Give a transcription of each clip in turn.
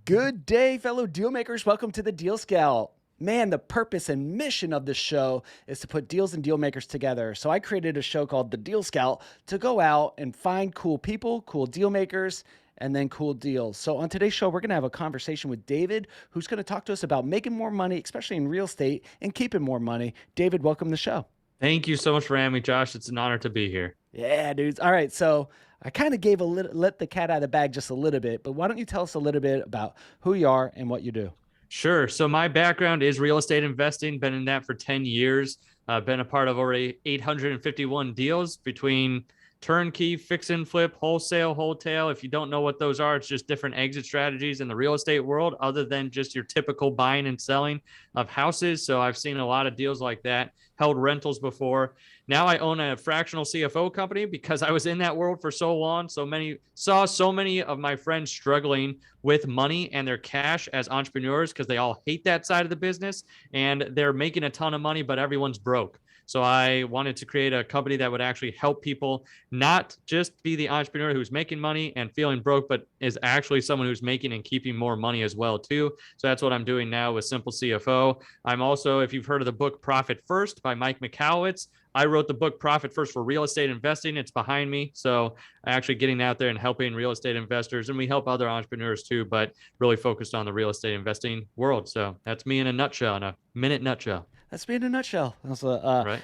Good day, fellow deal makers. Welcome to the Deal Scout. Man, the purpose and mission of this show is to put deals and deal makers together. So I created a show called the Deal Scout to go out and find cool people, cool deal makers, and then cool deals. So on today's show, we're going to have a conversation with David, who's going to talk to us about making more money, especially in real estate, and keeping more money. David, welcome to the show. Thank you so much for having me, Josh. It's an honor to be here. Yeah, dudes. All right. So I kind of gave a little, let the cat out of the bag just a little bit, but why don't you tell us a little bit about who you are and what you do? Sure. So my background is real estate investing. Been in that for 10 years. Been a part of already 851 deals between turnkey, fix and flip, wholesale, wholesale. If you don't know what those are, it's just different exit strategies in the real estate world, other than just your typical buying and selling of houses. So I've seen a lot of deals like that. Held rentals before. Now I own a fractional CFO company because I was in that world for so long. Saw so many of my friends struggling with money and their cash as entrepreneurs because they all hate that side of the business and they're making a ton of money, but everyone's broke. So I wanted to create a company that would actually help people not just be the entrepreneur who's making money and feeling broke, but is actually someone who's making and keeping more money as well too. So that's what I'm doing now with Simple CFO. I'm also, if you've heard of the book Profit First by Mike McCallowitz, I wrote the book Profit First for Real Estate Investing. It's behind me. So actually getting out there and helping real estate investors, and we help other entrepreneurs too, but really focused on the real estate investing world. So that's me in a nutshell, in a minute nutshell. That's me in a nutshell. Right.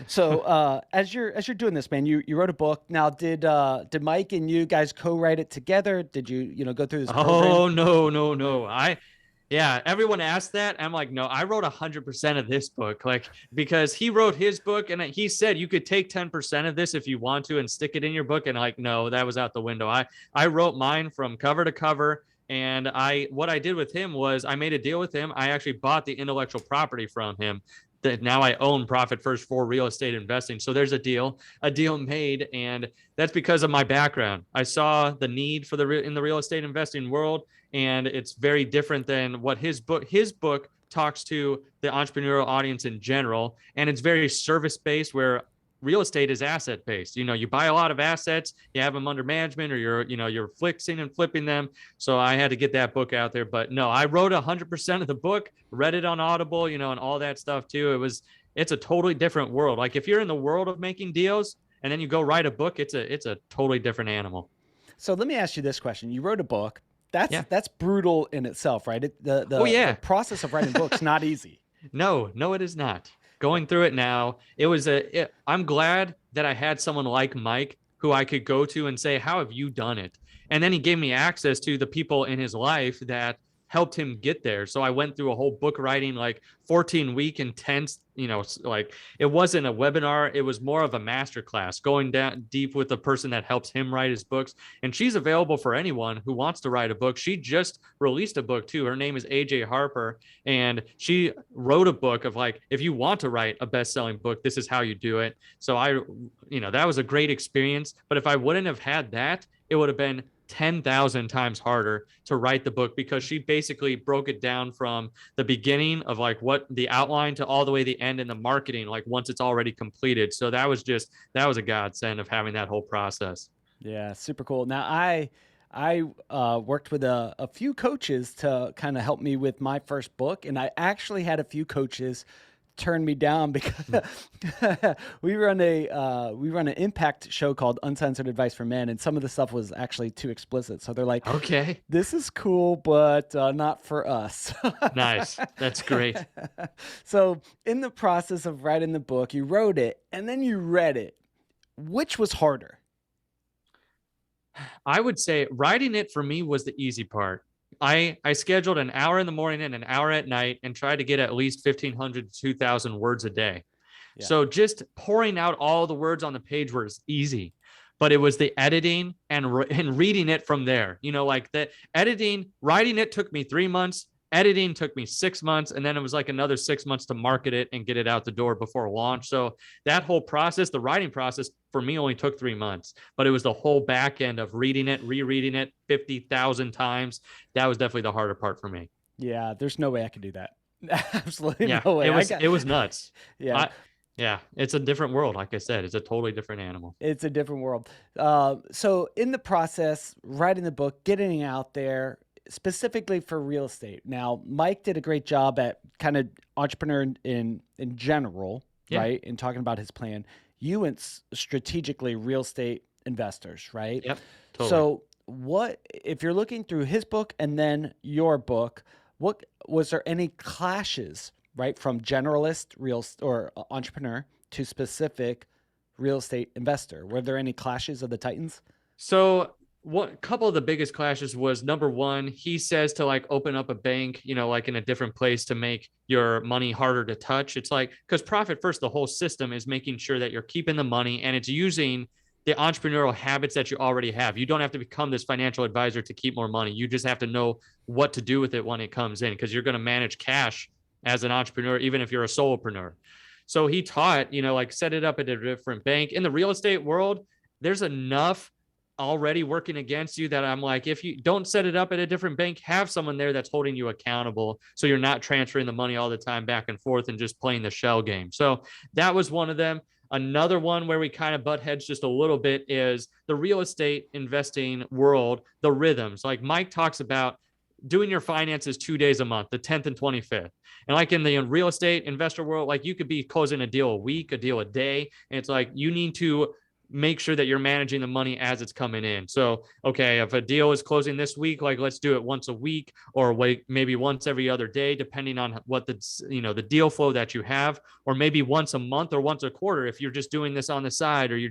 As you're doing this, man, you wrote a book. Now, did Mike and you guys co-write it together? Did you go through this program? Oh, no, no, no. Yeah, everyone asked that. I'm like, no, I wrote 100% of this book, like, because he wrote his book and he said you could take 10% of this if you want to and stick it in your book. And like, no, that was out the window. I wrote mine from cover to cover. And what I did with him was I made a deal with him. I actually bought the intellectual property from him that now I own Profit First for real estate investing. So there's a deal made. And that's because of my background. I saw the need for in the real estate investing world, and it's very different than what his book talks to the entrepreneurial audience in general. And it's very service based, where real estate is asset based. You buy a lot of assets, you have them under management, or you're fixing and flipping them. So I had to get that book out there. But no, I wrote 100% of the book, read it on Audible, and all that stuff too. It's a totally different world. Like if you're in the world of making deals and then you go write a book, it's a totally different animal. So let me ask you this question. You wrote a book. That's Yeah. that's brutal in itself, right? Oh The yeah. process of writing books not easy. No, no, it is not. Going through it now, I'm glad that I had someone like Mike who I could go to and say, how have you done it? And then he gave me access to the people in his life that helped him get there. So I went through a whole book writing, like 14-week intense, like it wasn't a webinar. It was more of a master class going down deep with the person that helps him write his books. And she's available for anyone who wants to write a book. She just released a book too. Her name is AJ Harper. And she wrote a book of like, if you want to write a best-selling book, this is how you do it. So that was a great experience. But if I wouldn't have had that, it would have been 10,000 times harder to write the book, because she basically broke it down from the beginning of like what the outline to all the way to the end in the marketing, like once it's already completed. So that was a godsend of having that whole process. Yeah, super cool. Now I worked with a few coaches to kind of help me with my first book, and I actually had a few coaches turn me down because we run an impact show called Uncensored Advice for Men, and some of the stuff was actually too explicit. So they're like, Okay. "This is cool, but not for us." Nice. That's great. So in the process of writing the book, you wrote it and then you read it. Which was harder? I would say writing it for me was the easy part. I scheduled an hour in the morning and an hour at night and tried to get at least 1,500 to 2,000 words a day. Yeah. So just pouring out all the words on the page was easy, but it was the editing and reading it from there. Like the editing, writing it took me 3 months. Editing took me 6 months, and then it was like another 6 months to market it and get it out the door before launch. So that whole process, the writing process for me only took 3 months, but it was the whole back end of reading it, rereading it 50,000 times. That was definitely the harder part for me. Yeah, there's no way I could do that. Absolutely Yeah, no way. it was nuts. Yeah, I, yeah, it's a different world. Like I said, it's a totally different animal. it's a different world. So in the process, writing the book, getting it out there, specifically for real estate. Now, Mike did a great job at kind of entrepreneur in general, Yeah. right? And talking about his plan. You went strategically real estate investors, right? Yep. Totally. So, what if you're looking through his book and then your book? What was there any clashes, right, from generalist or entrepreneur to specific real estate investor? Were there any clashes of the titans? So what couple of the biggest clashes was number one, he says to like open up a bank, like in a different place to make your money harder to touch. It's like, because profit first, the whole system is making sure that you're keeping the money and it's using the entrepreneurial habits that you already have. You don't have to become this financial advisor to keep more money. You just have to know what to do with it when it comes in, because you're going to manage cash as an entrepreneur, even if you're a solopreneur. So he taught, like set it up at a different bank. In the real estate world, there's enough already working against you that I'm like, if you don't set it up at a different bank, have someone there that's holding you accountable so you're not transferring the money all the time back and forth and just playing the shell game. So that was one of them. Another one where we kind of butt heads just a little bit is the real estate investing world, the rhythms. Like Mike talks about doing your finances 2 days a month, the 10th and 25th. And like in the real estate investor world, like you could be closing a deal a week, a deal a day. And it's like you need to make sure that you're managing the money as it's coming in. So, okay, if a deal is closing this week, like let's do it once a week or wait, maybe once every other day, depending on what the deal flow that you have, or maybe once a month or once a quarter. If you're just doing this on the side, or you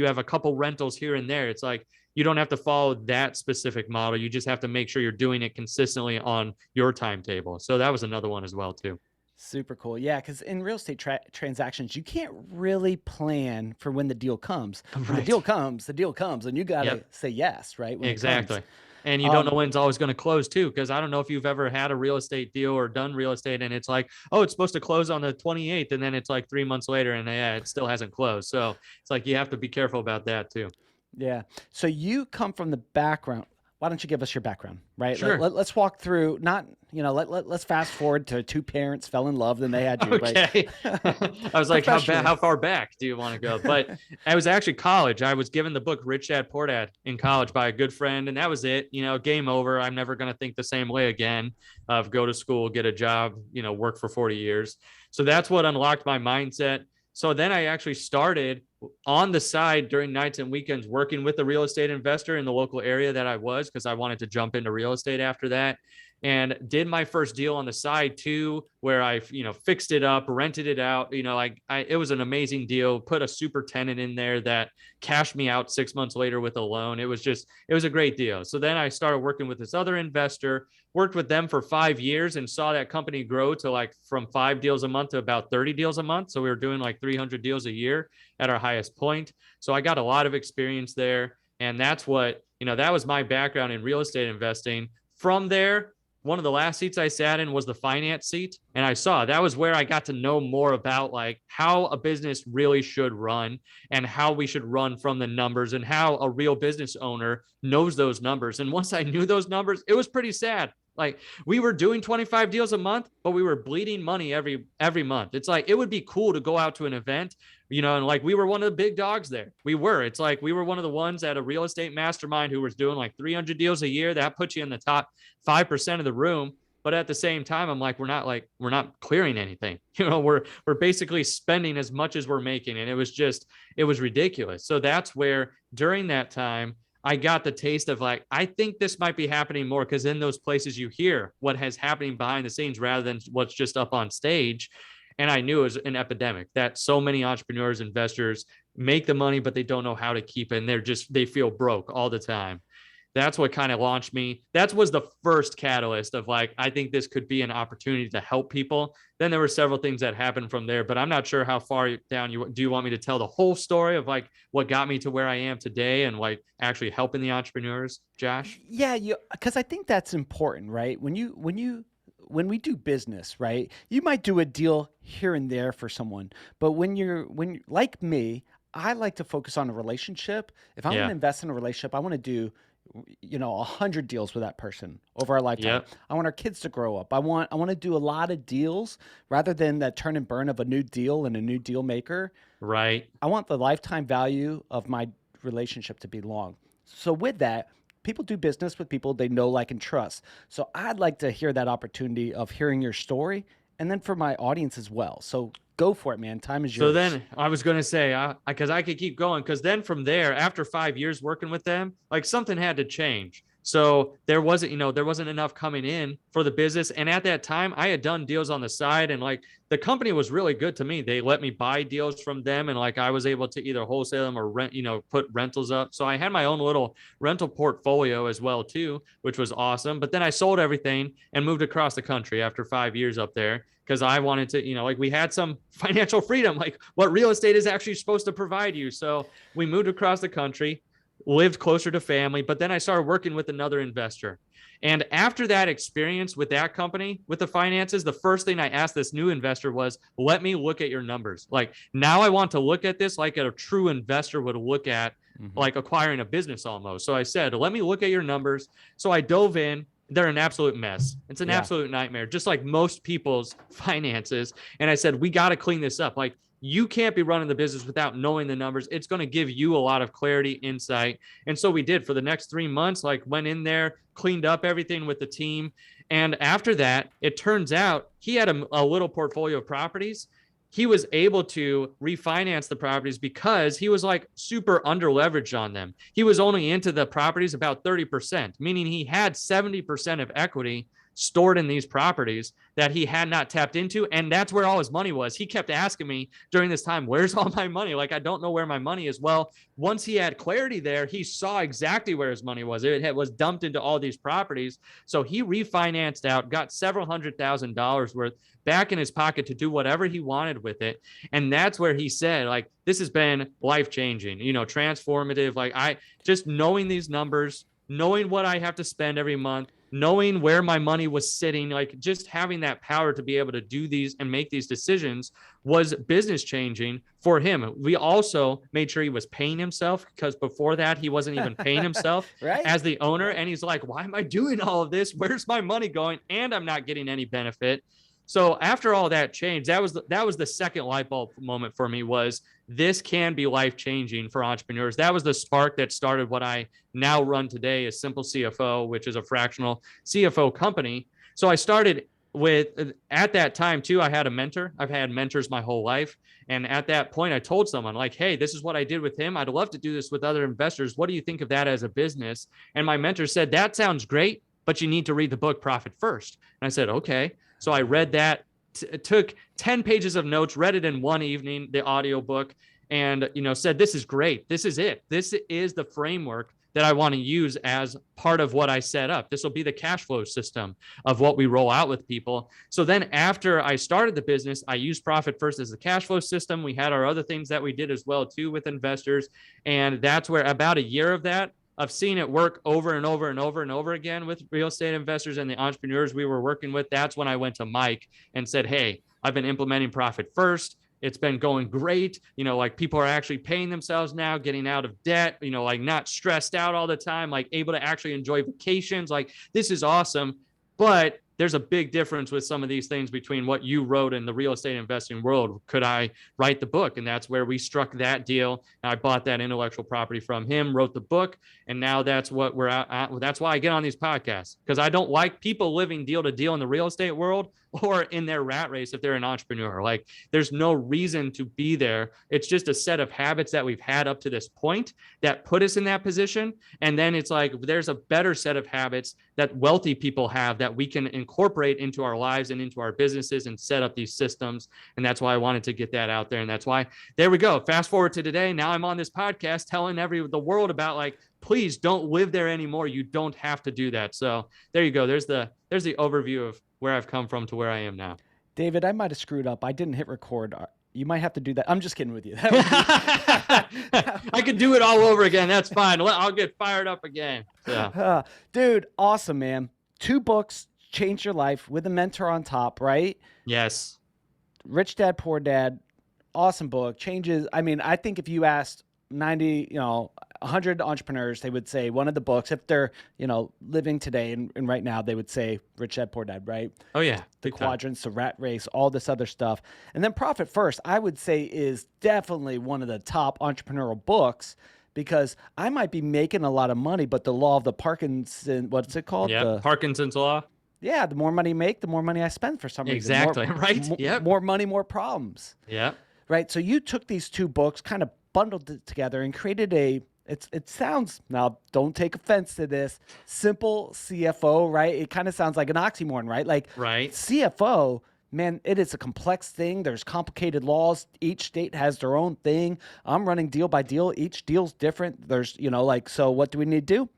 have a couple rentals here and there, it's like, you don't have to follow that specific model. You just have to make sure you're doing it consistently on your timetable. So that was another one as well too. Super cool. Yeah, because in real estate transactions, you can't really plan for when the deal comes. When Right. the deal comes, and you got to Yep. say yes, right? When it comes. Exactly. And you don't know Um, when it's always going to close too. Cause I don't know if you've ever had a real estate deal or done real estate and it's like, oh, it's supposed to close on the 28th. And then it's like 3 months later and yeah, it still hasn't closed. So it's like, you have to be careful about that too. yeah. So you come from the background. Why don't you give us your background, right? Sure. Let's walk through, not, let's fast forward to two parents fell in love, then they had you, right? Okay. I was like, Professionally. how far back do you want to go? But I was actually college. I was given the book Rich Dad Poor Dad in college by a good friend. And that was it, game over. I'm never going to think the same way again of go to school, get a job, work for 40 years. So that's what unlocked my mindset. So then I actually started on the side during nights and weekends working with a real estate investor in the local area that I was, because I wanted to jump into real estate after that, and did my first deal on the side too, where I, fixed it up, rented it out. It was an amazing deal, put a super tenant in there that cashed me out 6 months later with a loan. It was a great deal. So then I started working with this other investor, worked with them for 5 years and saw that company grow to like from 5 deals a month to about 30 deals a month. So we were doing like 300 deals a year at our highest point. So I got a lot of experience there. And that's what, that was my background in real estate investing. From there, one of the last seats I sat in was the finance seat. And I saw that was where I got to know more about like how a business really should run and how we should run from the numbers and how a real business owner knows those numbers. And once I knew those numbers, it was pretty sad. Like we were doing 25 deals a month, but we were bleeding money every month. It's like, it would be cool to go out to an event, and like we were one of the big dogs there. It's like we were one of the ones at a real estate mastermind who was doing like 300 deals a year. That puts you in the top 5% of the room. But at the same time, I'm like, we're not clearing anything. We're basically spending as much as we're making. And it was ridiculous. So that's where during that time, I got the taste of like, I think this might be happening more, because in those places you hear what has happening behind the scenes rather than what's just up on stage. And I knew it was an epidemic that so many entrepreneurs, investors make the money, but they don't know how to keep it. And they feel broke all the time. That's what kind of launched me. That was the first catalyst of like, I think this could be an opportunity to help people. Then there were several things that happened from there, but I'm not sure how far down do you want me to tell the whole story of like what got me to where I am today and like actually helping the entrepreneurs, Josh? Yeah, because I think that's important, right? When we do business, right? You might do a deal here and there for someone, but when like me, I like to focus on a relationship. If I'm going Yeah. to invest in a relationship, I want to do 100 deals with that person over our lifetime. Yep. I want our kids to grow up. I want to do a lot of deals rather than that turn and burn of a new deal and a new deal maker. Right. I want the lifetime value of my relationship to be long. So with that, people do business with people they know, like, and trust. So I'd like to hear that opportunity of hearing your story, and then for my audience as well. So go for it, man. Time is So yours. then I was going to say, because I could keep going, because then from there, after 5 years working with them, like something had to change. So there wasn't, there wasn't enough coming in for the business. And at that time, I had done deals on the side, and like the company was really good to me. They let me buy deals from them, and like I was able to either wholesale them or rent, put rentals up. So I had my own little rental portfolio as well too, which was awesome. But then I sold everything and moved across the country after 5 years up there, because I wanted to, like we had some financial freedom, like what real estate is actually supposed to provide you. So we moved across the country, lived closer to family, but then I started working with another investor. And after that experience with that company, with the finances, the first thing I asked this new investor was, let me look at your numbers. Like now I want to look at this like a true investor would look at, like acquiring a business almost. So I said, let me look at your numbers. So I dove in. They're an absolute mess. It's an absolute nightmare, just like most people's finances. And I said, we got to clean this up. Like you can't be running the business without knowing the numbers. It's going to give you a lot of clarity, insight. And so we did for the next 3 months, like went in there, cleaned up everything with the team. And after that, it turns out he had a little portfolio of properties. He was able to refinance the properties because he was like super under leveraged on them. He was only into the properties about 30%, meaning he had 70% of equity stored in these properties that he had not tapped into. And that's where all his money was. He kept asking me during this time, where's all my money? Like, I don't know where my money is. Well, once he had clarity there, he saw exactly where his money was. It was dumped into all these properties. So he refinanced out, got several $100,000 worth back in his pocket to do whatever he wanted with it. And that's where he said, like, this has been life-changing, transformative. Like, I just knowing these numbers, knowing what I have to spend every month, knowing where my money was sitting, like just having that power to be able to do these and make these decisions was business changing for him. We also made sure he was paying himself, because before that, he wasn't even paying himself Right? as the owner. And he's like, why am I doing all of this? Where's my money going? And I'm not getting any benefit. So after all that changed, that was the second light bulb moment for me, was this can be life-changing for entrepreneurs. That was the spark that started what I now run today as Simple CFO, which is a fractional CFO company. So I started with, at that time too, I had a mentor. I've had mentors my whole life. And at that point, I told someone like, hey, this is what I did with him. I'd love to do this with other investors. What do you think of that as a business? And my mentor said, that sounds great, but you need to read the book Profit First. And I said, okay. So I read that, took 10 pages of notes, read it in one evening, the audio book, and said, this is great. This is it. This is the framework that I want to use as part of what I set up. This will be the cash flow system of what we roll out with people. So then after I started the business, I used Profit First as the cash flow system. We had our other things that we did as well too with investors. And that's where about a year of that, of seeing it work over and over and over and over again with real estate investors and the entrepreneurs we were working with, that's when I went to Mike and said, hey, I've been implementing Profit First. It's been going great. Like people are actually paying themselves now, getting out of debt, like not stressed out all the time, like able to actually enjoy vacations. Like this is awesome. But there's a big difference with some of these things between what you wrote in the real estate investing world. Could I write the book? And that's where we struck that deal. And I bought that intellectual property from him, wrote the book. And now that's what we're at. That's why I get on these podcasts, because I don't like people living deal to deal in the real estate world or in their rat race if they're an entrepreneur. Like there's no reason to be there. It's just a set of habits that we've had up to this point that put us in that position. And then it's like, there's a better set of habits that wealthy people have that we can incorporate into our lives and into our businesses and set up these systems. And that's why I wanted to get that out there. And that's why, there we go. Fast forward to today. Now I'm on this podcast telling the world about, like, please don't live there anymore. You don't have to do that. So there you go. There's the overview of where I've come from to where I am now. David, I might have screwed up. I didn't hit record. You might have to do that. I'm just kidding with you. That would I could do it all over again. That's fine. I'll get fired up again. So. Dude, awesome, man. 2 books changed your life with a mentor on top, right? Yes. Rich Dad, Poor Dad. Awesome book. Changes. I mean, I think if you asked 90, 100 entrepreneurs, they would say one of the books, if they're, living today and right now, they would say Rich Dad, Poor Dad, right? Oh yeah. The quadrants, the rat race, all this other stuff. And then Profit First, I would say, is definitely one of the top entrepreneurial books, because I might be making a lot of money, but the law of the Parkinson, what's it called? Yep. Parkinson's law. Yeah, the more money you make, the more money I spend for some reason. Exactly. Right. Yep. More money, more problems. Yep. Right. So you took these two books, kind of bundled it together and created it sounds, now don't take offense to this, simple CFO, right? It kind of sounds like an oxymoron, right? Like Right. CFO, man, it is a complex thing. There's complicated laws. Each state has their own thing. I'm running deal by deal. Each deal's different. There's, like, so what do we need to do?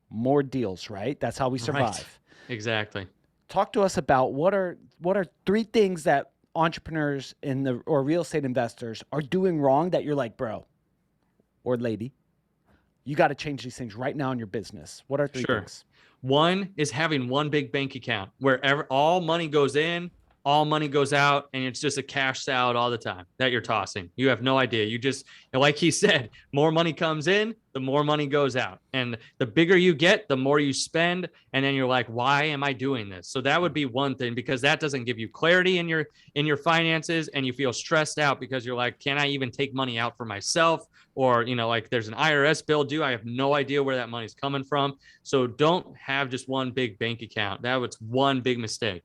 More deals, right? That's how we survive. Right. Exactly. Talk to us about what are three things that entrepreneurs or real estate investors are doing wrong that you're like, bro or lady, you got to change these things right now in your business. What are three things? One is having one big bank account where all money goes in, all money goes out, and it's just a cash salad all the time that you're tossing. You have no idea. You just, like he said, more money comes in, the more money goes out. And the bigger you get, the more you spend. And then you're like, why am I doing this? So that would be one thing, because that doesn't give you clarity in your finances, and you feel stressed out because you're like, can I even take money out for myself? Or, like there's an IRS bill due. I have no idea where that money's coming from. So don't have just one big bank account. That was one big mistake.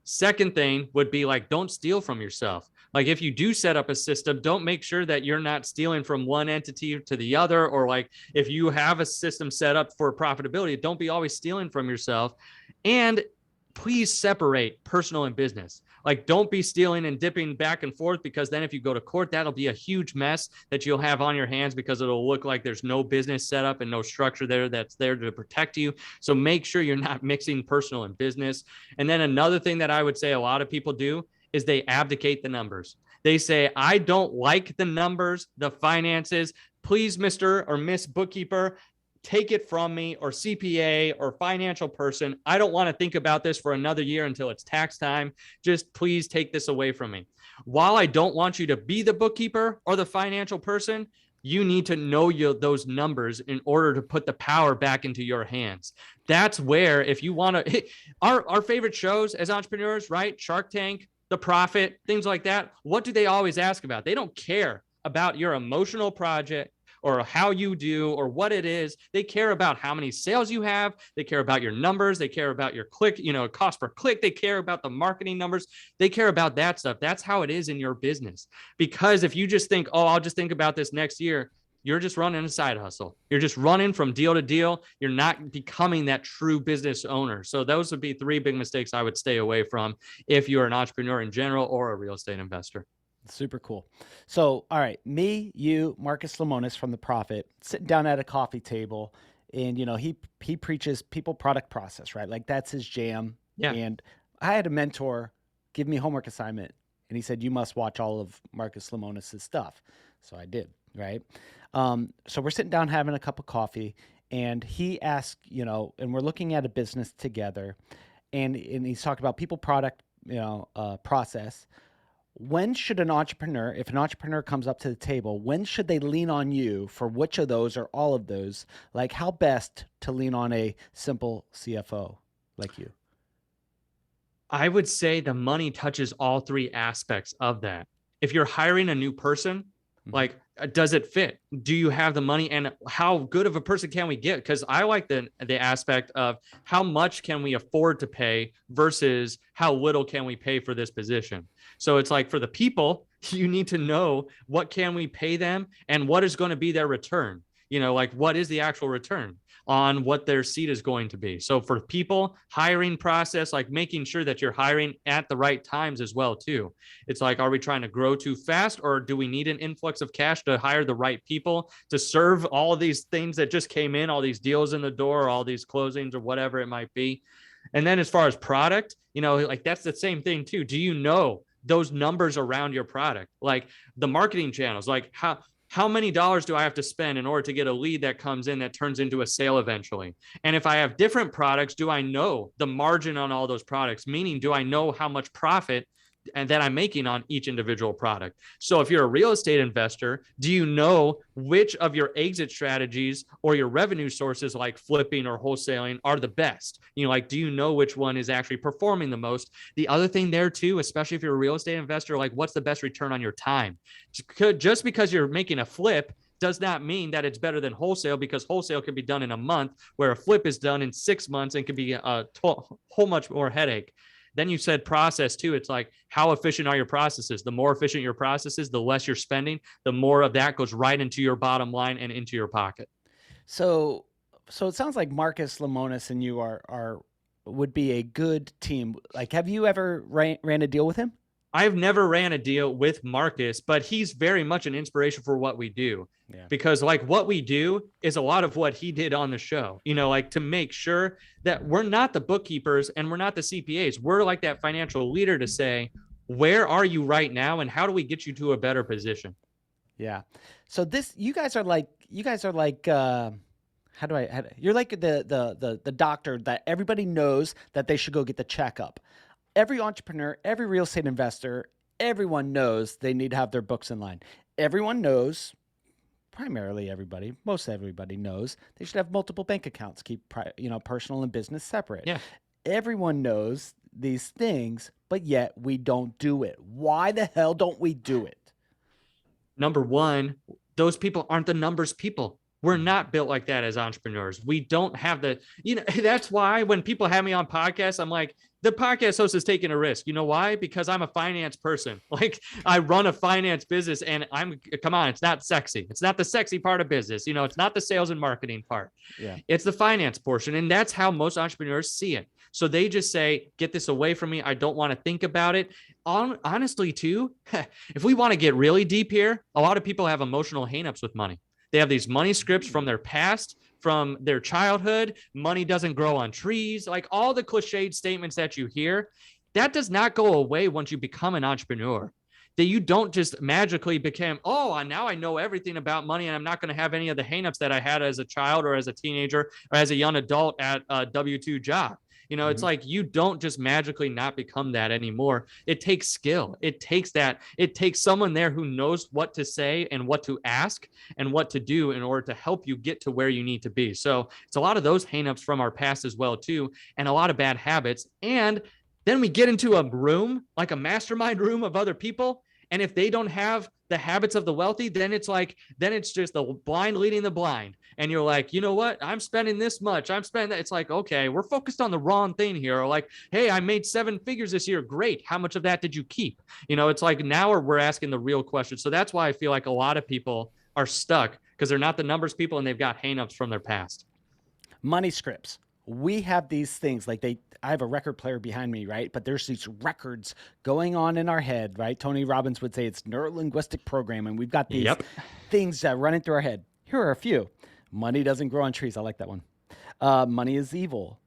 Second thing would be like, don't steal from yourself. Like if you do set up a system, don't make sure that you're not stealing from one entity to the other. Or like if you have a system set up for profitability, don't be always stealing from yourself. And please separate personal and business. Like don't be stealing and dipping back and forth, because then if you go to court, that'll be a huge mess that you'll have on your hands, because it'll look like there's no business set up and no structure there that's there to protect you. So make sure you're not mixing personal and business. And then another thing that I would say a lot of people do is they abdicate the numbers. They say, I don't like the numbers, the finances. Please, Mr. or Miss Bookkeeper, take it from me, or CPA or financial person. I don't want to think about this for another year until it's tax time. Just please take this away from me. While I don't want you to be the bookkeeper or the financial person, you need to know those numbers in order to put the power back into your hands. That's where, if you want to, our favorite shows as entrepreneurs, right? Shark Tank, The Profit, things like that. What do they always ask about? They don't care about your emotional project or how you do or what it is. They care about how many sales you have. They care about your numbers. They care about your click, cost per click. They care about the marketing numbers. They care about that stuff. That's how it is in your business. Because if you just think, oh, I'll just think about this next year, you're just running a side hustle. You're just running from deal to deal. You're not becoming that true business owner. So those would be three big mistakes I would stay away from if you're an entrepreneur in general or a real estate investor. Super cool. So, all right, me, you, Marcus Lemonis from The Profit, sitting down at a coffee table, and he preaches people, product, process, right? Like that's his jam. Yeah. And I had a mentor give me a homework assignment, and he said, you must watch all of Marcus Lemonis' stuff. So I did, right? So we're sitting down having a cup of coffee, and he asked, and we're looking at a business together, and he's talking about people, product, process. When should an entrepreneur, if an entrepreneur comes up to the table, when should they lean on you for which of those or all of those? Like how best to lean on a simple CFO like you? I would say the money touches all three aspects of that. If you're hiring a new person, like, does it fit? Do you have the money, and how good of a person can we get? Because I like the aspect of how much can we afford to pay versus how little can we pay for this position. So it's like for the people, you need to know what can we pay them and what is going to be their return. Like what is the actual return on what their seat is going to be. So for people, hiring process, like making sure that you're hiring at the right times as well too. It's like, are we trying to grow too fast, or do we need an influx of cash to hire the right people to serve all of these things that just came in, all these deals in the door, all these closings or whatever it might be. And then as far as product, like that's the same thing too. Do you know those numbers around your product? Like the marketing channels, like how many dollars do I have to spend in order to get a lead that comes in that turns into a sale eventually? And if I have different products, do I know the margin on all those products? Meaning, do I know how much profit and that I'm making on each individual product? So if you're a real estate investor, do you know which of your exit strategies or your revenue sources like flipping or wholesaling are the best? Like, do you know which one is actually performing the most? The other thing there too, especially if you're a real estate investor, like what's the best return on your time? Just because you're making a flip does not mean that it's better than wholesale, because wholesale can be done in a month, where a flip is done in 6 months and can be a whole much more headache. Then you said process too. It's like, how efficient are your processes? The more efficient your processes, the less you're spending, the more of that goes right into your bottom line and into your pocket. So, so it sounds like Marcus Lemonis and you are would be a good team. Like, have you ever ran a deal with him? I've never ran a deal with Marcus, but he's very much an inspiration for what we do. Yeah. Because like what we do is a lot of what he did on the show, like to make sure that we're not the bookkeepers and we're not the CPAs. We're like that financial leader to say, where are you right now? And how do we get you to a better position? Yeah. So you guys are like you're like the doctor that everybody knows that they should go get the checkup. Every entrepreneur, every real estate investor, everyone knows they need to have their books in line. Everyone knows, primarily everybody, most everybody knows they should have multiple bank accounts, keep personal and business separate. Yeah. Everyone knows these things, but yet we don't do it. Why the hell don't we do it? Number one, those people aren't the numbers people. We're not built like that as entrepreneurs. We don't have that's why when people have me on podcasts, I'm like, the podcast host is taking a risk. You know why? Because I'm a finance person. Like, I run a finance business, and come on, it's not sexy. It's not the sexy part of business. It's not the sales and marketing part. Yeah. It's the finance portion. And that's how most entrepreneurs see it. So they just say, get this away from me. I don't want to think about it. Honestly, too, if we want to get really deep here, a lot of people have emotional hangups with money. They have these money scripts from their past, from their childhood. Money doesn't grow on trees. Like all the cliched statements that you hear, that does not go away once you become an entrepreneur. That you don't just magically become, now I know everything about money and I'm not going to have any of the hangups that I had as a child or as a teenager or as a young adult at a W-2 job. It's like you don't just magically not become that anymore. It takes skill. It takes someone there who knows what to say and what to ask and what to do in order to help you get to where you need to be. So it's a lot of those hangups from our past as well, too, and a lot of bad habits. And then we get into a room, like a mastermind room of other people. And if they don't have the habits of the wealthy, then it's just the blind leading the blind. And you're like, you know what? I'm spending this much. I'm spending that. It's like, okay, we're focused on the wrong thing here. Or like, hey, I made 7 figures this year. Great. How much of that did you keep? It's like now we're asking the real question. So that's why I feel like a lot of people are stuck, because they're not the numbers people and they've got hangups from their past. Money scripts. We have these things like I have a record player behind me, right? But there's these records going on in our head, right? Tony Robbins would say it's neurolinguistic programming. We've got these things running through our head. Here are a few. Money doesn't grow on trees. I like that one. Money is evil.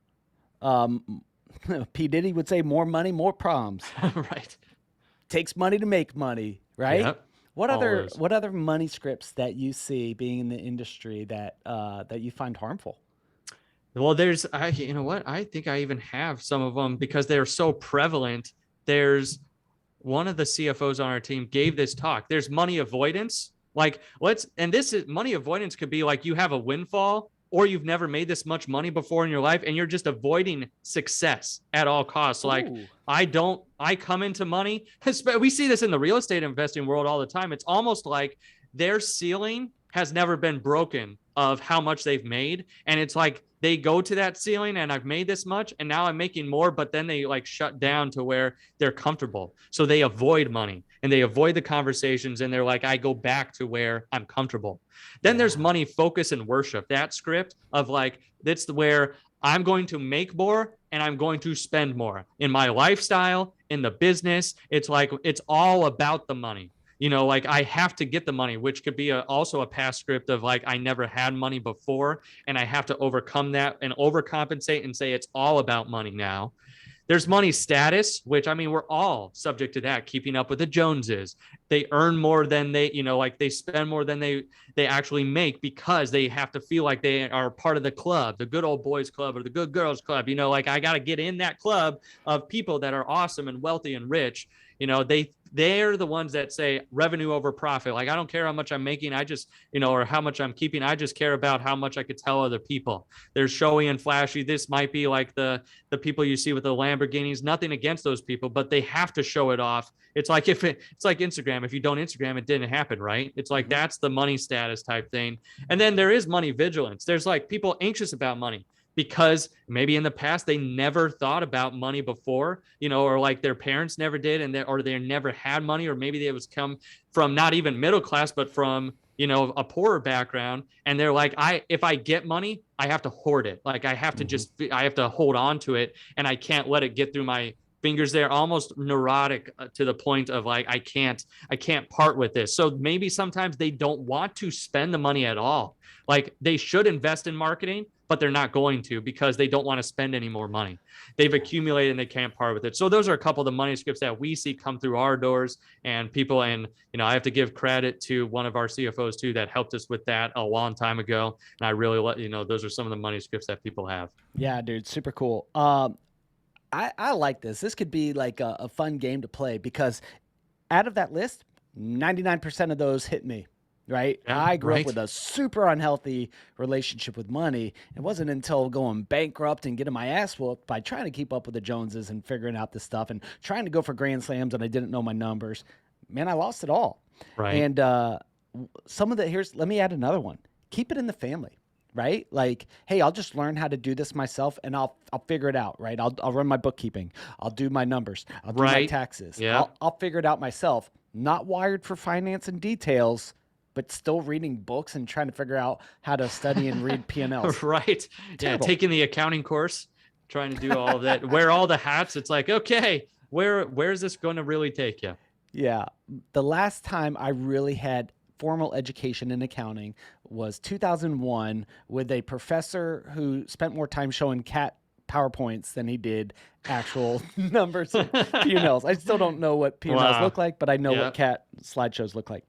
P. Diddy would say more money, more problems. Right. Takes money to make money, right? Yep. What other money scripts that you see being in the industry that you find harmful? Well, you know what? I think I even have some of them because they're so prevalent. There's one of the CFOs on our team gave this talk. There's money avoidance. Like money avoidance could be like you have a windfall or you've never made this much money before in your life and you're just avoiding success at all costs. Like I come into money. We see this in the real estate investing world all the time. It's almost like their ceiling has never been broken of how much they've made. And it's like they go to that ceiling and I've made this much and now I'm making more, but then they like shut down to where they're comfortable. So they avoid money and they avoid the conversations and they're like, I go back to where I'm comfortable. Then there's money, focus, and worship. That script of like, that's where I'm going to make more and I'm going to spend more in my lifestyle, in the business. It's like, it's all about the money. Like I have to get the money, which could be also a past script of like, I never had money before and I have to overcome that and overcompensate and say, it's all about money now. There's money status, which I mean, we're all subject to that, keeping up with the Joneses. They earn more than they, like they spend more than they actually make because they have to feel like they are part of the club, the good old boys club or the good girls club. Like I got to get in that club of people that are awesome and wealthy and rich. They they're the ones that say revenue over profit. Like, I don't care how much I'm making. I just, or how much I'm keeping. I just care about how much I could tell other people. They're showy and flashy. This might be like the people you see with the Lamborghinis. Nothing against those people, but they have to show it off. It's like it's like Instagram. If you don't Instagram, it didn't happen, right? It's like that's the money status type thing. And then there is money vigilance. There's like people anxious about money because maybe in the past they never thought about money before, or like their parents never did, or they never had money, or maybe they was come from not even middle class, but from a poorer background, and they're like, if I get money, I have to hoard it. Like I have to I have to hold on to it, and I can't let it get through my fingers. They're almost neurotic to the point of like, I can't part with this. So maybe sometimes they don't want to spend the money at all. Like they should invest in marketing, but they're not going to because they don't want to spend any more money. They've accumulated and they can't part with it. So those are a couple of the money scripts that we see come through our doors, and people, and I have to give credit to one of our CFOs too that helped us with that a long time ago. And I really let those are some of the money scripts that people have. Yeah, dude, super cool. I like this. This could be like a fun game to play because out of that list, 99% of those hit me. Right. Yeah, I grew right. up with a super unhealthy relationship with money. It wasn't until going bankrupt and getting my ass whooped by trying to keep up with the Joneses and figuring out this stuff and trying to go for grand slams and I didn't know my numbers. Man, I lost it all. Right. And let me add another one. Keep it in the family. Right? Like, hey, I'll just learn how to do this myself and I'll figure it out. Right? I'll run my bookkeeping. I'll do my numbers. I'll do my taxes. Yeah. I'll figure it out myself. Not wired for finance and details, but still reading books and trying to figure out how to study and read P&Ls. Right. Terrible. Yeah. Taking the accounting course, trying to do all of that, wear all the hats. It's like, okay, where's this going to really take you? Yeah. The last time I really had formal education in accounting was 2001 with a professor who spent more time showing cat PowerPoints than he did actual numbers of P&Ls. I still don't know what P&Ls look like, but I know what cat slideshows look like.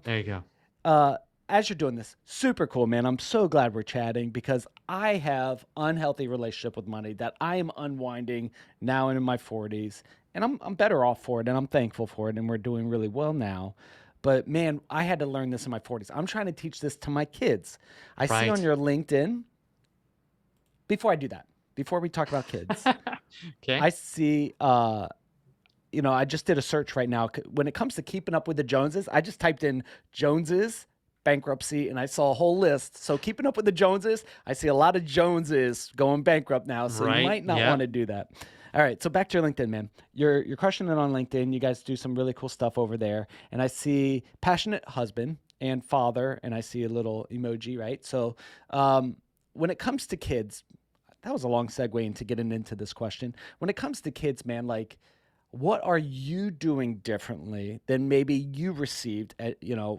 There you go. As you're doing this, super cool, man. I'm so glad we're chatting because I have unhealthy relationship with money that I am unwinding now in my 40s, and I'm better off for it, and I'm thankful for it, and we're doing really well now. But man, I had to learn this in my 40s. I'm trying to teach this to my kids. I see on your LinkedIn. Before I do that, before we talk about kids, okay. I see. I just did a search right now. When it comes to keeping up with the Joneses, I just typed in Joneses bankruptcy and I saw a whole list. So keeping up with the Joneses, I see a lot of Joneses going bankrupt now. So you might not want to do that. All right. So back to your LinkedIn, man. You're crushing it on LinkedIn. You guys do some really cool stuff over there. And I see passionate husband and father, and I see a little emoji, right? So when it comes to kids, that was a long segue into getting into this question. When it comes to kids, man, like, what are you doing differently than maybe you received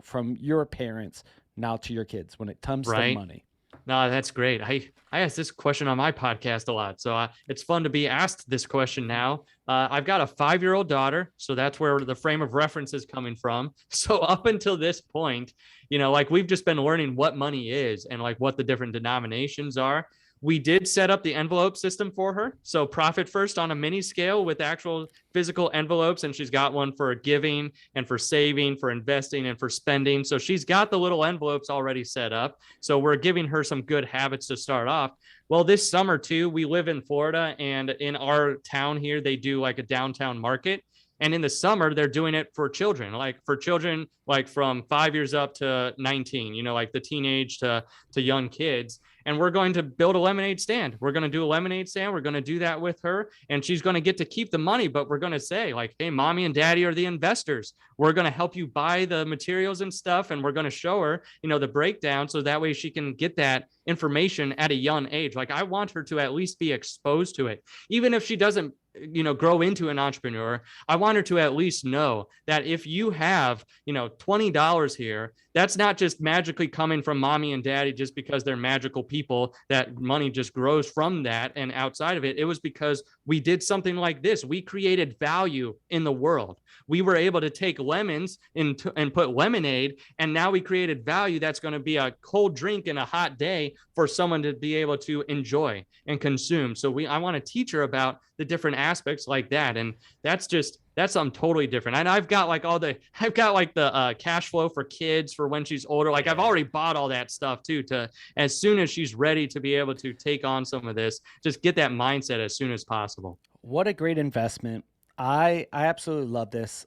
from your parents now to your kids when it comes to money? No, that's great. I ask this question on my podcast a lot. So it's fun to be asked this question now. I've got a 5-year-old daughter. So that's where the frame of reference is coming from. So up until this point, like we've just been learning what money is and like what the different denominations are. We did set up the envelope system for her. So profit first on a mini scale with actual physical envelopes. And she's got one for giving and for saving, for investing and for spending. So she's got the little envelopes already set up. So we're giving her some good habits to start off. Well, this summer too, we live in Florida, and in our town here, they do like a downtown market. And in the summer, they're doing it for children, like from 5 years up to 19, like the teenage to young kids. And we're going to build a lemonade stand. We're going to do a lemonade stand. We're going to do that with her. And she's going to get to keep the money, but we're going to say like, hey, mommy and daddy are the investors. We're going to help you buy the materials and stuff. And we're going to show her, the breakdown. So that way she can get that information at a young age. Like I want her to at least be exposed to it. Even if she doesn't, grow into an entrepreneur, I want her to at least know that if you have, $20 here, that's not just magically coming from mommy and daddy just because they're magical people, that money just grows from that. And outside of it, it was because we did something like this. We created value in the world. We were able to take lemons and put lemonade, and now we created value that's going to be a cold drink in a hot day for someone to be able to enjoy and consume. So I want to teach her about the different aspects like that. And that's That's something totally different. And I've got like I've got like the cash flow for kids for when she's older. Like I've already bought all that stuff too, to as soon as she's ready to be able to take on some of this, just get that mindset as soon as possible. What a great investment. I absolutely love this.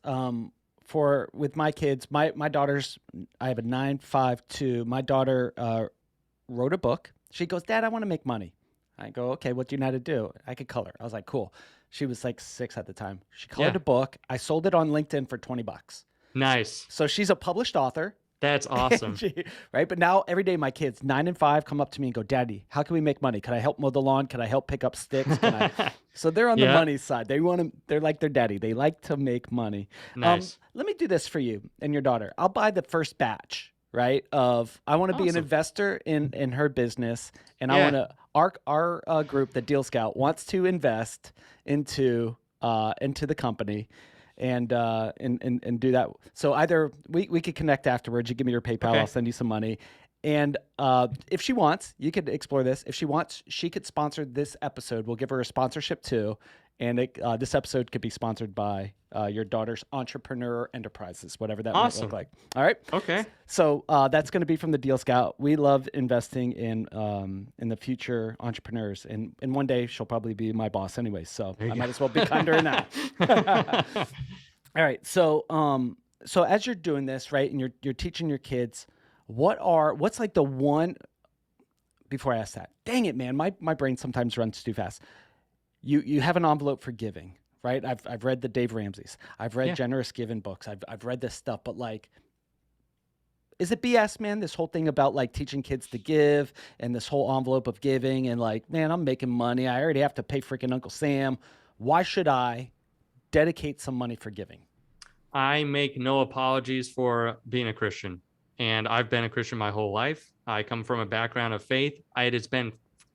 For with my kids, my daughters, I have a 9, 5, 2. My daughter wrote a book. She goes, Dad, I want to make money. I go, okay, what do you know how to do? I could color. I was like, cool. She was like 6 at the time. She colored Yeah. a book. I sold it on LinkedIn for $20. Nice. So she's a published author. That's awesome. Right. But now every day my kids, 9 and 5, come up to me and go, Daddy, how can we make money? Can I help mow the lawn? Can I help pick up sticks? Can I? So they're on the Yeah. money side. They want to, they're like their daddy. They like to make money. Nice. Let me do this for you and your daughter. I'll buy the first batch, right? Of I want to be an Awesome. investor in her business, and I Yeah. want to our group, the Deal Scout, wants to invest into the company and do that. So either we could connect afterwards. You give me your PayPal, Okay. I'll send you some money. And if she wants, you could explore this. If she wants, she could sponsor this episode. We'll give her a sponsorship too. And this episode could be sponsored by your daughter's entrepreneur enterprises, whatever that might Awesome. look like. All right. Okay. So that's going to be from the Deal Scout. We love investing in the future entrepreneurs, and one day she'll probably be my boss anyway. So I might as well be kinder in that. All right. So so as you're doing this, right, and you're teaching your kids, what's like the one before I ask that? Dang it, man, my brain sometimes runs too fast. You have an envelope for giving, right? I've read the Dave Ramsey's. I've read Yeah. Generous Giving books. I've read this stuff, but like, is it BS, man? This whole thing about like teaching kids to give and this whole envelope of giving and like, man, I'm making money. I already have to pay freaking Uncle Sam. Why should I dedicate some money for giving? I make no apologies for being a Christian, and I've been a Christian my whole life. I come from a background of faith. It has been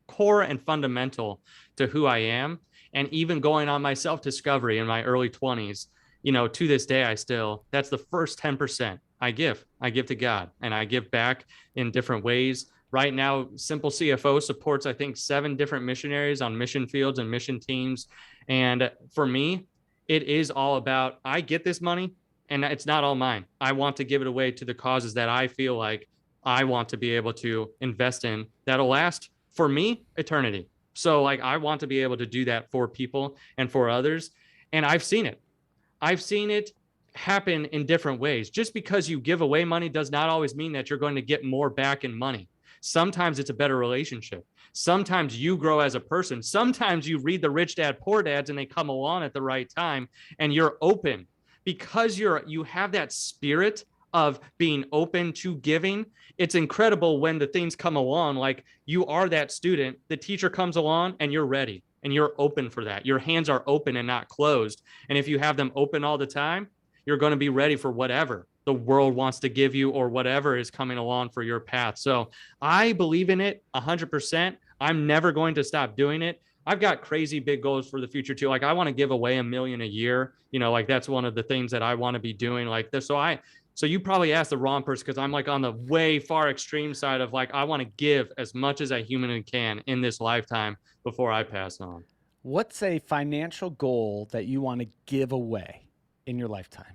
core and fundamental to who I am. And even going on my self-discovery in my early 20s, to this day, that's the first 10% I give to God, and I give back in different ways. Right now, Simple CFO supports, I think, 7 different missionaries on mission fields and mission teams. And for me, it is all about, I get this money and it's not all mine. I want to give it away to the causes that I feel like I want to be able to invest in that'll last, for me, eternity. So like, I want to be able to do that for people and for others. And I've seen it happen in different ways. Just because you give away money does not always mean that you're going to get more back in money. Sometimes it's a better relationship. Sometimes you grow as a person. Sometimes you read the Rich Dad Poor Dads and they come along at the right time, and you're open because you have that spirit of being open to giving. It's incredible when the things come along, like you are that student, the teacher comes along and you're ready and you're open for that. Your hands are open and not closed. And if you have them open all the time, you're going to be ready for whatever the world wants to give you or whatever is coming along for your path. So I believe in it 100%. I'm never going to stop doing it. I've got crazy big goals for the future too. Like I want to give away $1 million a year. Like that's one of the things that I want to be doing like this. So you probably asked the wrong person, because I'm like on the way far extreme side of like, I want to give as much as I humanly can in this lifetime before I pass on. What's a financial goal that you want to give away in your lifetime?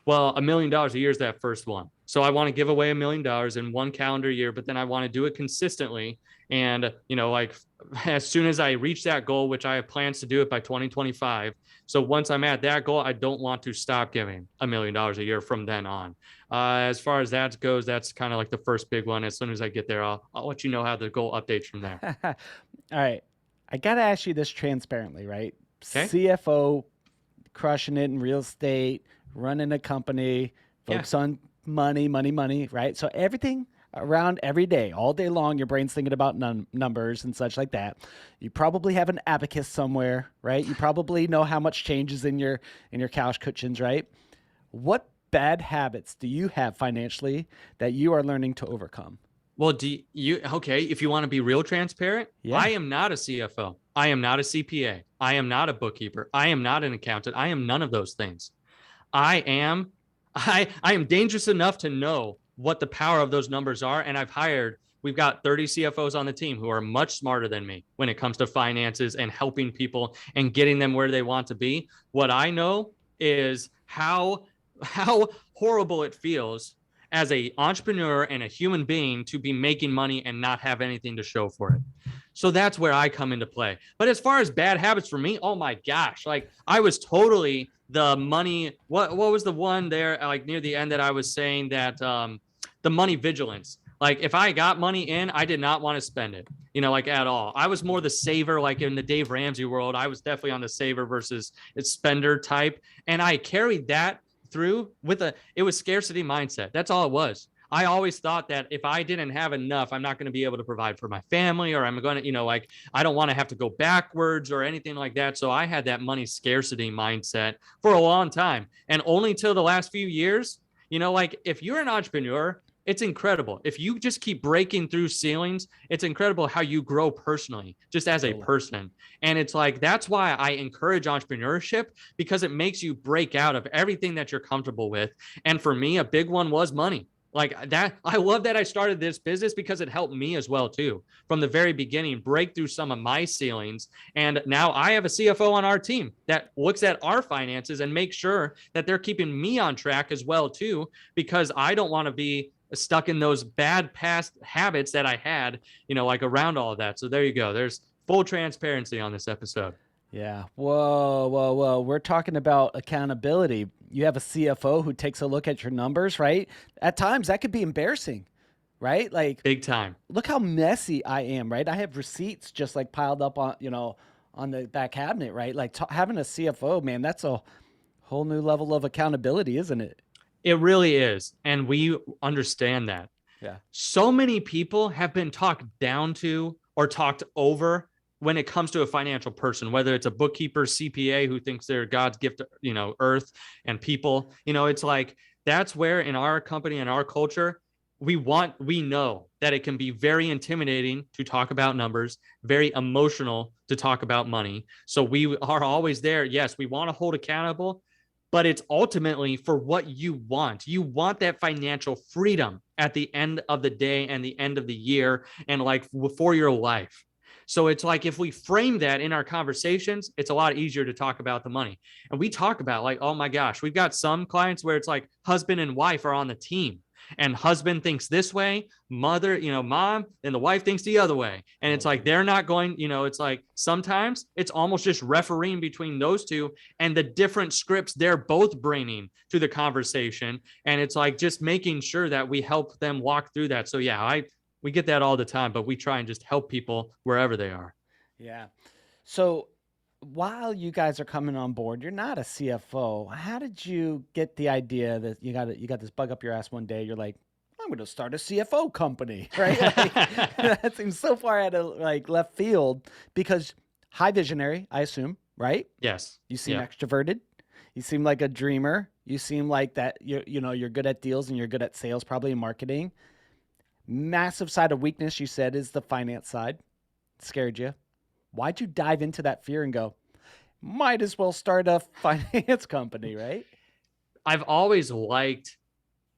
Well, $1 million a year is that first one. So I want to give away $1 million in one calendar year, but then I want to do it consistently. And, like as soon as I reach that goal, which I have plans to do it by 2025. So once I'm at that goal, I don't want to stop giving $1 million a year from then on. As far as that goes, that's kind of like the first big one. As soon as I get there, I'll let you know how the goal updates from there. All right. I got to ask you this transparently, right? Okay. CFO, crushing it in real estate, running a company, focus on money, right? So everything around every day, all day long, your brain's thinking about numbers and such like that. You probably have an abacus somewhere, right? You probably know how much changes in your couch cushions, right? What bad habits do you have financially that you are learning to overcome? Well, if you want to be real transparent, Yeah. I am not a CFO. I am not a CPA. I am not a bookkeeper. I am not an accountant. I am none of those things. I am dangerous enough to know what the power of those numbers are. And we've got 30 CFOs on the team who are much smarter than me when it comes to finances and helping people and getting them where they want to be. What I know is how horrible it feels as a entrepreneur and a human being to be making money and not have anything to show for it. So that's where I come into play. But as far as bad habits for me, oh my gosh, like I was totally the money. What was the one there like near the end that I was saying that the money vigilance. Like if I got money in, I did not want to spend it, like at all. I was more the saver, like in the Dave Ramsey world. I was definitely on the saver versus spender type. And I carried that through it was scarcity mindset. That's all it was. I always thought that if I didn't have enough, I'm not going to be able to provide for my family, or I'm going to, like, I don't want to have to go backwards or anything like that. So I had that money scarcity mindset for a long time. And only till the last few years, like if you're an entrepreneur, it's incredible. If you just keep breaking through ceilings, it's incredible how you grow personally, just as a person. And it's like, that's why I encourage entrepreneurship, because it makes you break out of everything that you're comfortable with. And for me, a big one was money. Like that, I love that I started this business because it helped me as well too. From the very beginning, break through some of my ceilings. And now I have a CFO on our team that looks at our finances and makes sure that they're keeping me on track as well too, because I don't want to be stuck in those bad past habits that I had, like around all of that. So there you go. There's full transparency on this episode. Yeah. Whoa, whoa, whoa. We're talking about accountability. You have a CFO who takes a look at your numbers, right? At times that could be embarrassing, right? Like big time. Look how messy I am, right? I have receipts just like piled up on, on that cabinet, right? Like having a CFO, man, that's a whole new level of accountability, isn't it? It really is. And we understand that. Yeah. So many people have been talked down to or talked over when it comes to a financial person, whether it's a bookkeeper, CPA who thinks they're God's gift, earth and people, it's like, that's where in our company and our culture, we know that it can be very intimidating to talk about numbers, very emotional to talk about money. So we are always there. Yes, we want to hold accountable, but it's ultimately for what you want. You want that financial freedom at the end of the day and the end of the year and like for your life. So it's like, if we frame that in our conversations, it's a lot easier to talk about the money. And we talk about like, oh my gosh, we've got some clients where it's like husband and wife are on the team and husband thinks this way, mother, mom, and the wife thinks the other way. And it's like, they're not going, it's like, sometimes it's almost just refereeing between those two and the different scripts they're both bringing to the conversation. And it's like, just making sure that we help them walk through that. So yeah, we get that all the time, but we try and just help people wherever they are. Yeah. So while you guys are coming on board, you're not a CFO. How did you get the idea that you got this bug up your ass one day? You're like, I'm going to start a CFO company, right? Like, that seems so far out of like left field, because high visionary, I assume, right? Yes. You seem extroverted. You seem like a dreamer. You seem like that you're good at deals and you're good at sales, probably in marketing. Massive side of weakness, you said, is the finance side. It scared you. Why'd you dive into that fear and go, might as well start a finance company, right? I've always liked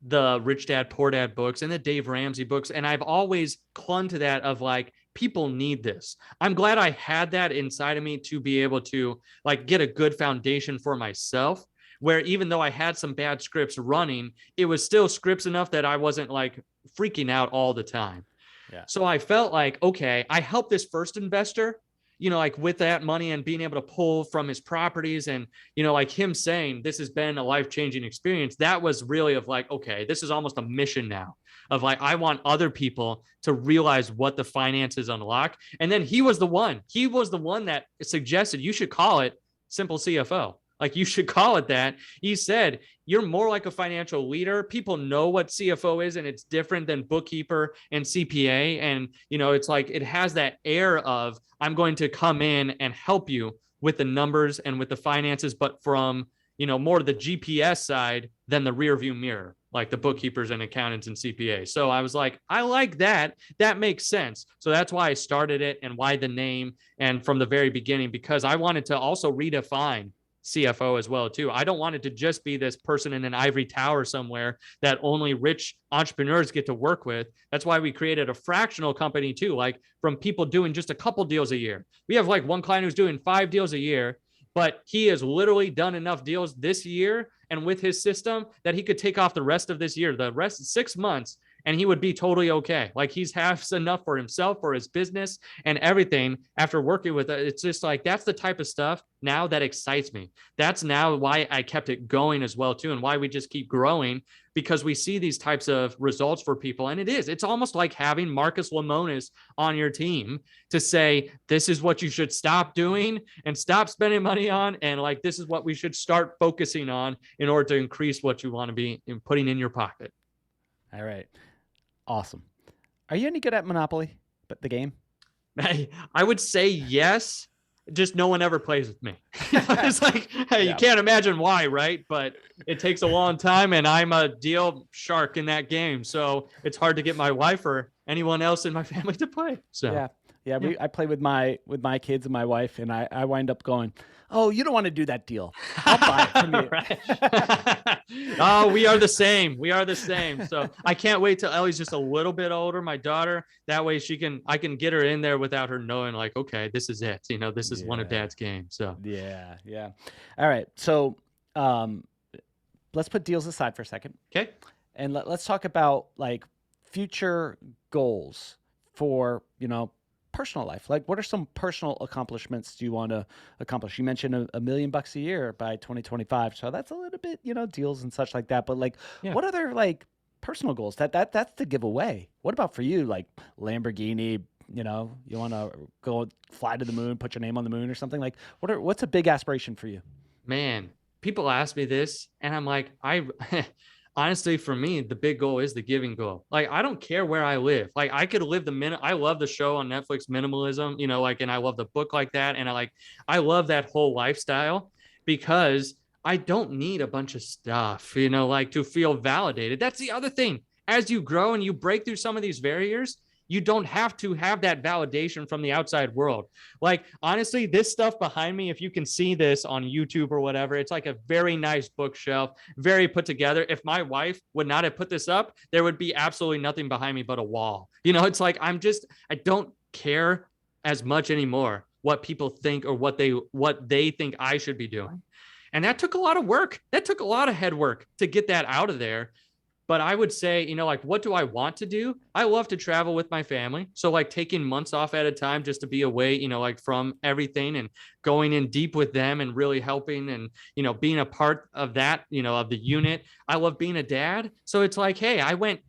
the Rich Dad, Poor Dad books and the Dave Ramsey books. And I've always clung to that of like, people need this. I'm glad I had that inside of me to be able to like get a good foundation for myself, where even though I had some bad scripts running, it was still scripts enough that I wasn't like freaking out all the time. Yeah. So I felt like, okay, I helped this first investor, like with that money and being able to pull from his properties and, like him saying, this has been a life-changing experience. That was really of like, okay, this is almost a mission now of like, I want other people to realize what the finances unlock. And then he was the one that suggested you should call it Simple CFO. Like you should call it that. He said, you're more like a financial leader. People know what CFO is, and it's different than bookkeeper and CPA. And, it's like, it has that air of, I'm going to come in and help you with the numbers and with the finances, but from, more the GPS side than the rear view mirror, like the bookkeepers and accountants and CPA. So I was like, I like that. That makes sense. So that's why I started it and why the name. And from the very beginning, because I wanted to also redefine CFO as well too. I don't want it to just be this person in an ivory tower somewhere that only rich entrepreneurs get to work with. That's why we created a fractional company too, like from people doing just a couple deals a year. We have like one client who's doing 5 deals a year, but he has literally done enough deals this year and with his system that he could take off the rest of this year, the rest 6 months, and he would be totally okay. Like he's has enough for himself, for his business and everything after working with it. It's just like, that's the type of stuff now that excites me. That's now why I kept it going as well too. And why we just keep growing, because we see these types of results for people. And it's almost like having Marcus Lemonis on your team to say, this is what you should stop doing and stop spending money on. And like, this is what we should start focusing on in order to increase what you want to be putting in your pocket. All right. Awesome. Are you any good at Monopoly, but the game? I would say yes. Just no one ever plays with me. It's like, hey, you can't imagine why, right? But it takes a long time, and I'm a deal shark in that game. So it's hard to get my wife or anyone else in my family to play. So I play with my kids and my wife, and I wind up going, oh, you don't want to do that deal. I'll buy it from you. Oh, we are the same. We are the same. So I can't wait till Ellie's just a little bit older, my daughter. That way I can get her in there without her knowing, like, okay, this is it. This is one of Dad's games. So yeah. All right. So let's put deals aside for a second. Okay. And let's talk about like future goals for, personal life. Like, what are some personal accomplishments do you want to accomplish? You mentioned $1 million a year by 2025. So that's a little bit, deals and such like that. But like, what other like personal goals that's the giveaway? What about for you? Like Lamborghini, you want to go fly to the moon, put your name on the moon or something? Like, what's a big aspiration for you? Man, people ask me this and I'm like, honestly, for me, the big goal is the giving goal. Like, I don't care where I live. Like, I could live I love the show on Netflix, Minimalism, and I love the book like that. And I love that whole lifestyle because I don't need a bunch of stuff, to feel validated. That's the other thing. As you grow and you break through some of these barriers, you don't have to have that validation from the outside world. Like, honestly, this stuff behind me, if you can see this on YouTube or whatever, it's like a very nice bookshelf, very put together. If my wife would not have put this up, there would be absolutely nothing behind me but a wall. It's like, I don't care as much anymore what people think or what they think I should be doing. And that took a lot of work. That took a lot of head work to get that out of there. But I would say, like, what do I want to do? I love to travel with my family. So like taking months off at a time just to be away, like from everything and going in deep with them and really helping and, being a part of that, of the unit. I love being a dad. So it's like, hey, I went,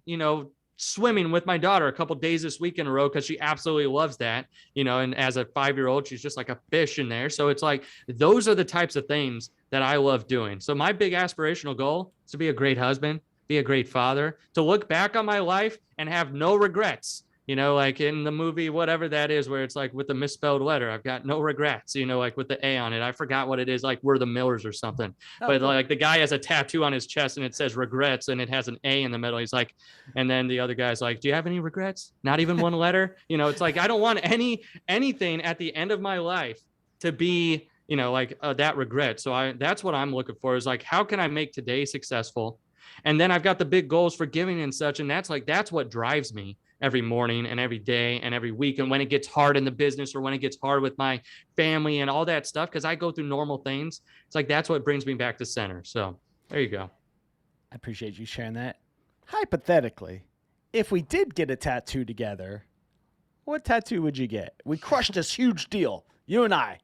swimming with my daughter a couple days this week in a row because she absolutely loves that, and as a 5-year-old, she's just like a fish in there. So it's like, those are the types of things that I love doing. So my big aspirational goal is to be a great husband, be a great father, to look back on my life and have no regrets, like in the movie, whatever that is, where it's like with the misspelled letter, I've got no regrets, like with the A on it. I forgot what it is, like we're the Millers or something. But cool. Like the guy has a tattoo on his chest and it says regrets and it has an A in the middle. He's like, and then the other guy's like, do you have any regrets? Not even one letter. It's like, I don't want anything at the end of my life to be, that regret. So that's what I'm looking for, is like, how can I make today successful? And then I've got the big goals for giving and such. And that's what drives me every morning and every day and every week. And when it gets hard in the business or when it gets hard with my family and all that stuff, because I go through normal things, it's like, that's what brings me back to center. So there you go. I appreciate you sharing that. Hypothetically, if we did get a tattoo together, what tattoo would you get? We crushed this huge deal, you and I.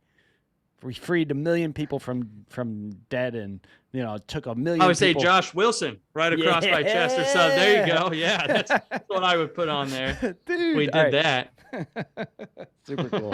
We freed 1 million people from debt and, took 1 million I would people. say Josh Wilson right across my chest or something. There you go. Yeah, that's what I would put on there. Dude, we did that. Super cool.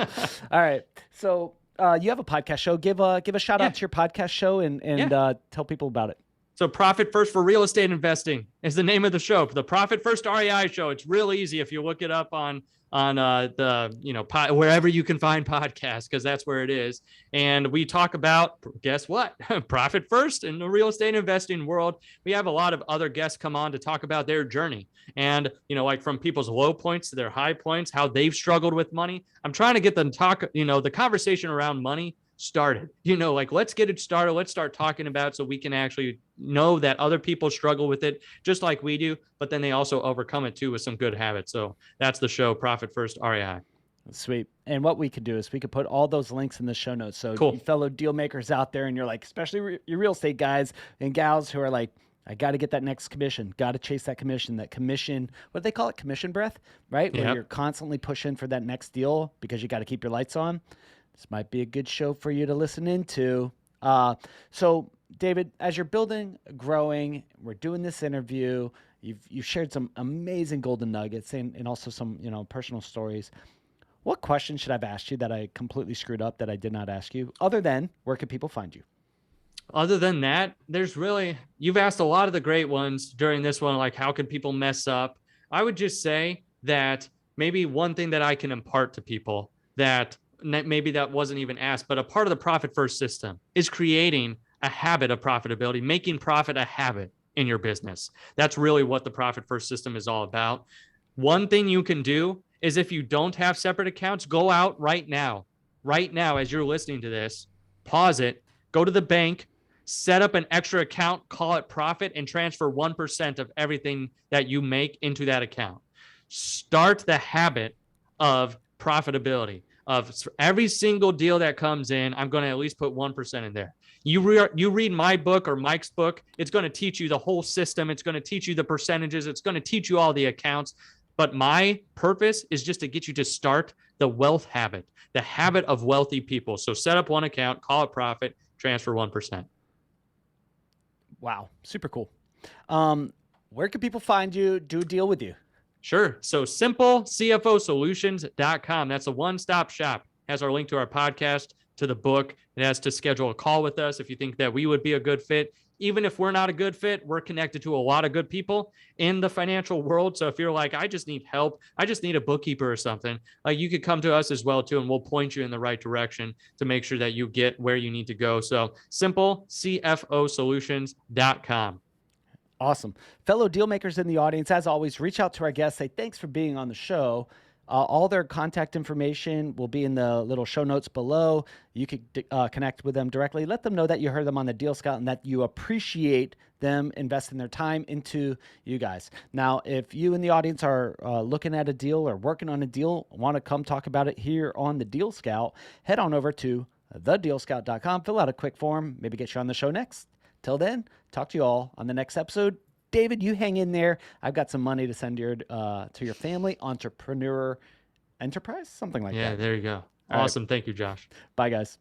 All right. So you have a podcast show. Give a shout out to your podcast show and tell people about it. So Profit First for Real Estate Investing is the name of the show. The Profit First REI show. It's real easy if you look it up on the wherever you can find podcasts, because that's where it is. And we talk about, guess what? Profit first in the real estate investing world. We have a lot of other guests come on to talk about their journey and, like from people's low points to their high points, how they've struggled with money. I'm trying to get them talk, the conversation around money started, let's get it started. Let's start talking about, so we can actually know that other people struggle with it just like we do, but then they also overcome it too with some good habits. So that's the show, Profit First REI. Sweet. And what we could do is we could put all those links in the show notes. So you Cool. fellow deal makers out there, and you're like, especially your real estate guys and gals who are like, I got to get that next commission, got to chase that commission, what do they call it? Commission breath, right? Where you're Yep. constantly pushing for that next deal because you got to keep your lights on. This might be a good show for you to listen into. So David, as you're building, growing, we're doing this interview. You've shared some amazing golden nuggets and also some personal stories. What question should I have asked you that I completely screwed up that I did not ask you? Other than where can people find you? Other than that, you've asked a lot of the great ones during this one, like how can people mess up? I would just say that maybe one thing that I can impart to people that maybe that wasn't even asked, but a part of the profit first system is creating a habit of profitability, making profit a habit in your business. That's really what the profit first system is all about. One thing you can do is if you don't have separate accounts, go out right now, as you're listening to this, pause it, go to the bank, set up an extra account, call it profit, and transfer 1% of everything that you make into that account. Start the habit of profitability. Of every single deal that comes in, I'm going to at least put 1% in there. You read my book or Mike's book, it's going to teach you the whole system. It's going to teach you the percentages. It's going to teach you all the accounts. But my purpose is just to get you to start the wealth habit, the habit of wealthy people. So set up one account, call it profit, transfer 1%. Wow, super cool. Where can people find you, do a deal with you? Sure. So simplecfosolutions.com. That's a one-stop shop. Has our link to our podcast, to the book. It has to schedule a call with us if you think that we would be a good fit. Even if we're not a good fit, we're connected to a lot of good people in the financial world. So if you're like, I just need help, I just need a bookkeeper or something, you could come to us as well too, and we'll point you in the right direction to make sure that you get where you need to go. So simplecfosolutions.com. Awesome. Fellow deal makers in the audience, as always, reach out to our guests. Say thanks for being on the show. All their contact information will be in the little show notes below. You could connect with them directly. Let them know that you heard them on the Deal Scout and that you appreciate them investing their time into you guys. Now, if you in the audience are looking at a deal or working on a deal, want to come talk about it here on the Deal Scout, head on over to thedealscout.com, fill out a quick form, maybe get you on the show next. Till then, talk to you all on the next episode. David, you hang in there. I've got some money to send to your family, entrepreneur enterprise, something like that. Yeah, there you go. All Awesome. Right. Thank you, Josh. Bye, guys.